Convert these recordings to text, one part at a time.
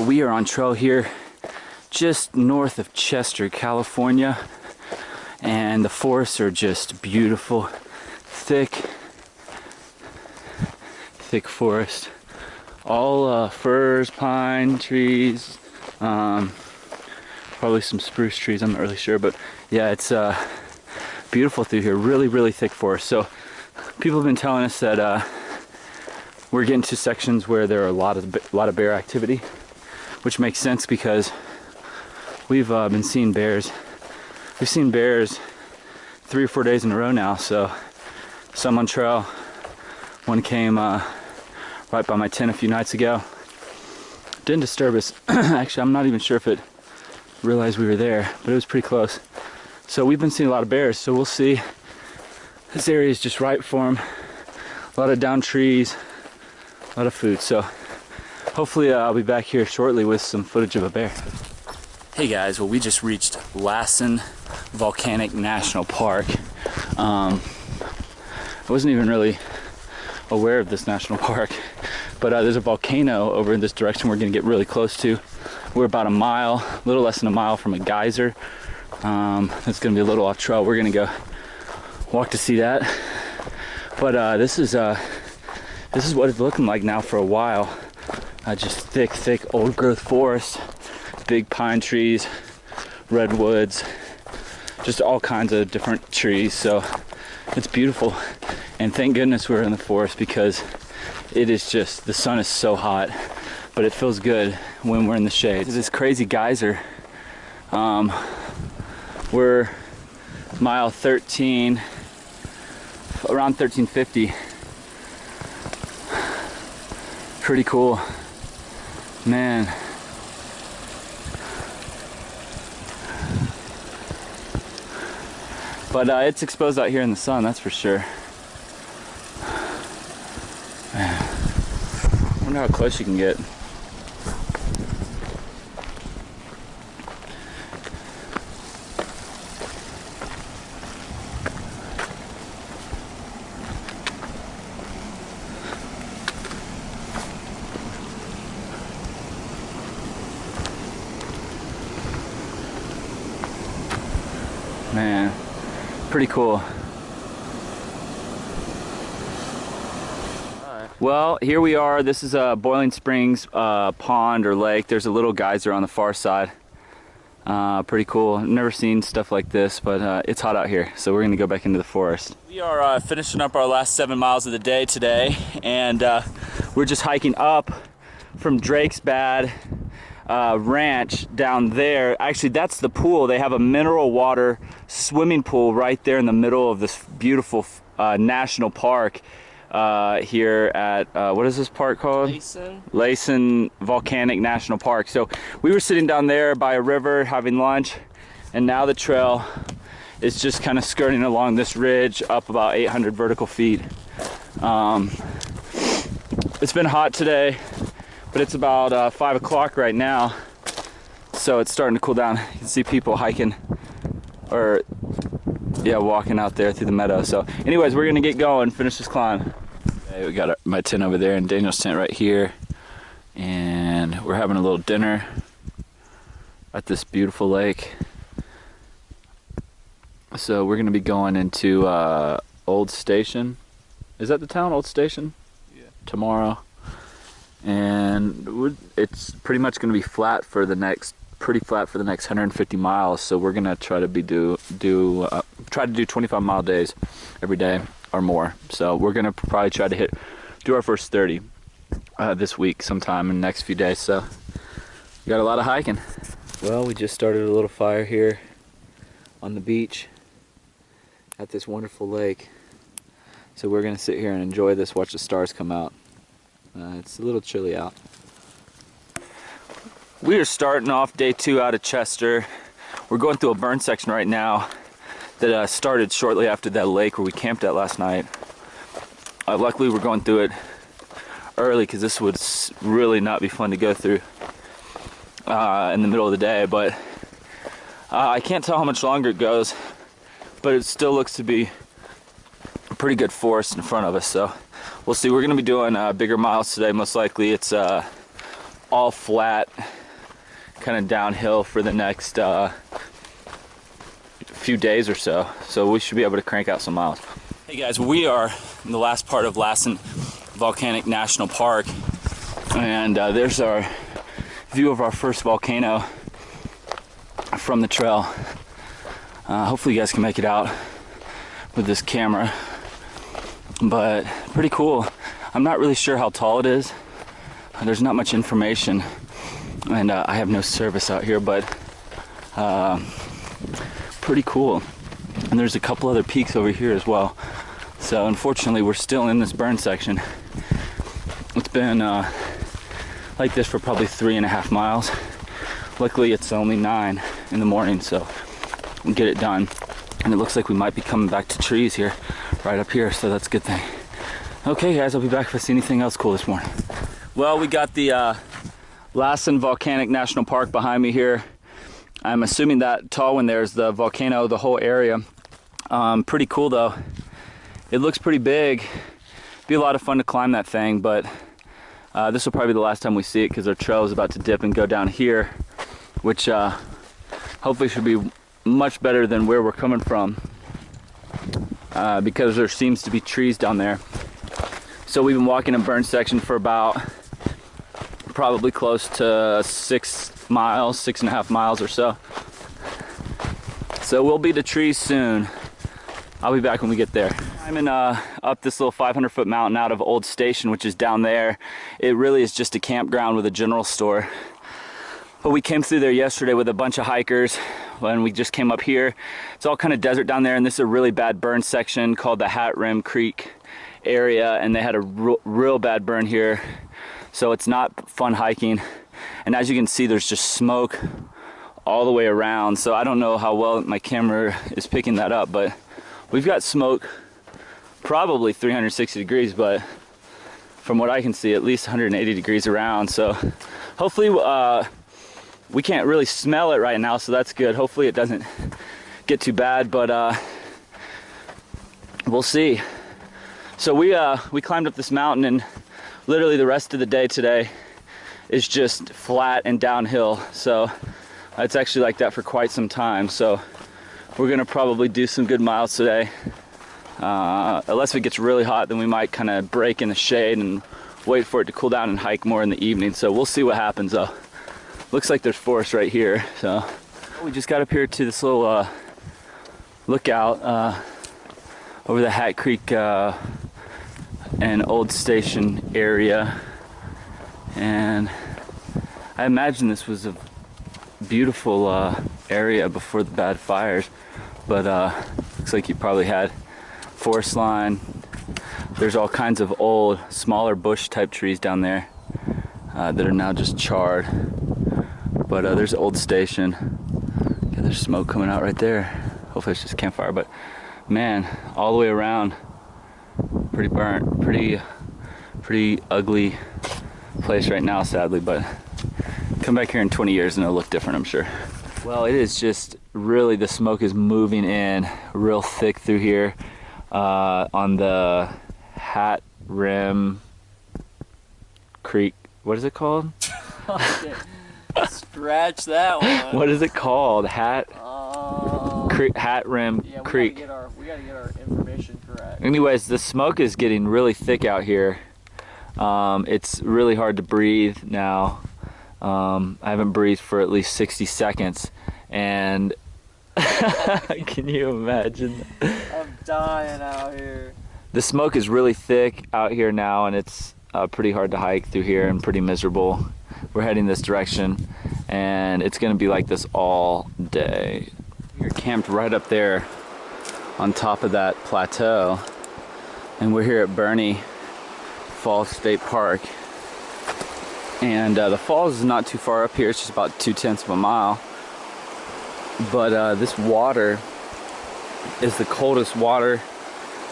we are on trail here just north of Chester, California, and the forests are just beautiful. Thick forest. All firs, pine trees, probably some spruce trees, I'm not really sure, but yeah, it's beautiful through here. Really thick forest. So people have been telling us that we're getting to sections where there are a lot of bear activity, which makes sense because we've been seeing bears. We've seen bears 3 or 4 days in a row now. So some on trail. One came right by my tent a few nights ago. Didn't disturb us. Actually, I'm not even sure if it realized we were there, but it was pretty close. So we've been seeing a lot of bears. So we'll see. This area is just right for them. A lot of downed trees, a lot of food. So hopefully I'll be back here shortly with some footage of a bear. Hey guys, well we just reached Lassen Volcanic National Park. I wasn't even really aware of this national park, but there's a volcano over in this direction we're gonna get really close to. We're about a little less than a mile from a geyser. It's gonna be a little off trail. We're gonna go walk to see that. But this is what it's looking like now for a while. Just thick old growth forest, big pine trees, redwoods, just all kinds of different trees. So it's beautiful, and thank goodness we're in the forest because it is just, the sun is so hot, but it feels good when we're in the shade. This crazy geyser. We're mile 13, around 1350. Pretty cool, man. But it's exposed out here in the sun, that's for sure. Man. I wonder how close you can get. Man, pretty cool. Well, here we are. This is a Boiling Springs pond or lake. There's a little geyser on the far side. Pretty cool. I've never seen stuff like this, but it's hot out here, so we're gonna go back into the forest. We are finishing up our last 7 miles of the day today, and we're just hiking up from Drake's Bad ranch down there. Actually, that's the pool. They have a mineral water swimming pool right there in the middle of this beautiful national park here at what is this park called? Lassen Volcanic National Park. So we were sitting down there by a river having lunch, and now the trail is just kind of skirting along this ridge up about 800 vertical feet. It's been hot today, but it's about 5 o'clock right now, so it's starting to cool down. You can see people hiking, or yeah, walking out there through the meadow. So anyways, we're gonna get going, finish this climb. Okay, we got my tent over there and Daniel's tent right here, and we're having a little dinner at this beautiful lake. So we're gonna be going into Old Station. Is that the town, Old Station? Yeah. Tomorrow. And it's pretty much going to be flat for the next, pretty flat for the next 150 miles. So we're going to try to try to do 25-mile days every day or more. So we're going to probably try to do our first 30 this week sometime in the next few days. So we got a lot of hiking. Well, we just started a little fire here on the beach at this wonderful lake. So we're going to sit here and enjoy this, watch the stars come out. It's a little chilly out. We are starting off day 2 out of Chester. We're going through a burn section right now that started shortly after that lake where we camped at last night. Luckily we're going through it early because this would really not be fun to go through in the middle of the day, but I can't tell how much longer it goes, but it still looks to be a pretty good forest in front of us. So we'll see. We're going to be doing bigger miles today, most likely. It's all flat kind of downhill for the next few days or so. So we should be able to crank out some miles. Hey guys, we are in the last part of Lassen Volcanic National Park, and there's our view of our first volcano from the trail. Hopefully you guys can make it out with this camera, but pretty cool. I'm not really sure how tall it is. There's not much information, and I have no service out here, but pretty cool. And there's a couple other peaks over here as well. So unfortunately we're still in this burn section. It's been like this for probably 3.5 miles. Luckily it's only 9 in the morning, so we'll get it done. And it looks like we might be coming back to trees here, right up here, so that's a good thing. Okay guys, I'll be back if I see anything else cool this morning. Well, we got the Lassen Volcanic National Park behind me here. I'm assuming that tall one there is the volcano, the whole area. Pretty cool though. It looks pretty big. Be a lot of fun to climb that thing, but this will probably be the last time we see it because our trail is about to dip and go down here, which hopefully should be much better than where we're coming from because there seems to be trees down there. So we've been walking a burn section for about probably close to 6 miles, 6.5 miles or so. So we'll be to trees soon. I'll be back when we get there. I'm in up this little 500-foot mountain out of Old Station, which is down there. It really is just a campground with a general store. But we came through there yesterday with a bunch of hikers when we just came up here. It's all kind of desert down there, and this is a really bad burn section called the Hat Rim Creek area, and they had a real bad burn here. So it's not fun hiking. And as you can see, there's just smoke all the way around. So I don't know how well my camera is picking that up, but we've got smoke probably 360 degrees, but from what I can see, at least 180 degrees around. So hopefully we can't really smell it right now, so that's good. Hopefully it doesn't get too bad, but we'll see. So we climbed up this mountain, and literally the rest of the day today is just flat and downhill. So it's actually like that for quite some time. So we're gonna probably do some good miles today. Unless it gets really hot, then we might kind of break in the shade and wait for it to cool down and hike more in the evening. So we'll see what happens though. Looks like there's forest right here. So we just got up here to this little lookout over the Hat Creek and Old Station area. And I imagine this was a beautiful area before the bad fires, but looks like you probably had forest line. There's all kinds of old, smaller bush type trees down there that are now just charred. But there's Old Station. Yeah, there's smoke coming out right there. Hopefully it's just campfire, but man, all the way around, pretty burnt, pretty ugly place right now, sadly, but come back here in 20 years and it'll look different, I'm sure. Well, it is just really, the smoke is moving in real thick through here on the Hat Rim Creek. What is it called? Scratch that one. What is it called? Hat Rim Creek. We gotta get our information correct. Anyways, the smoke is getting really thick out here. It's really hard to breathe now. I haven't breathed for at least 60 seconds, and can you imagine? I'm dying out here. The smoke is really thick out here now, and it's pretty hard to hike through here and pretty miserable. We're heading this direction, and it's gonna be like this all day. You're camped right up there on top of that plateau, and we're here at Burney Falls State Park. And the falls is not too far up here, it's just about 0.2 of a mile. But this water is the coldest water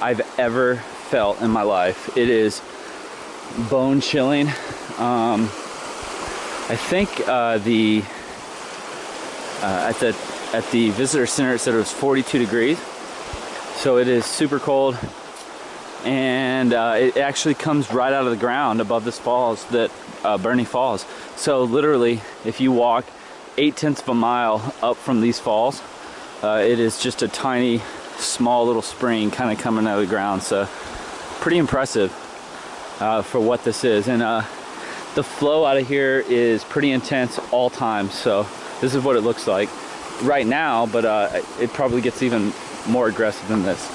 I've ever felt in my life. It is bone chilling. I think at the visitor center it said it was 42 degrees. So it is super cold, and it actually comes right out of the ground above this falls, that Burney Falls. So literally, if you walk 8/10 of a mile up from these falls. It is just a tiny, small little spring kind of coming out of the ground. So pretty impressive for what this is. And the flow out of here is pretty intense all time. So this is what it looks like right now, but it probably gets even more aggressive than this.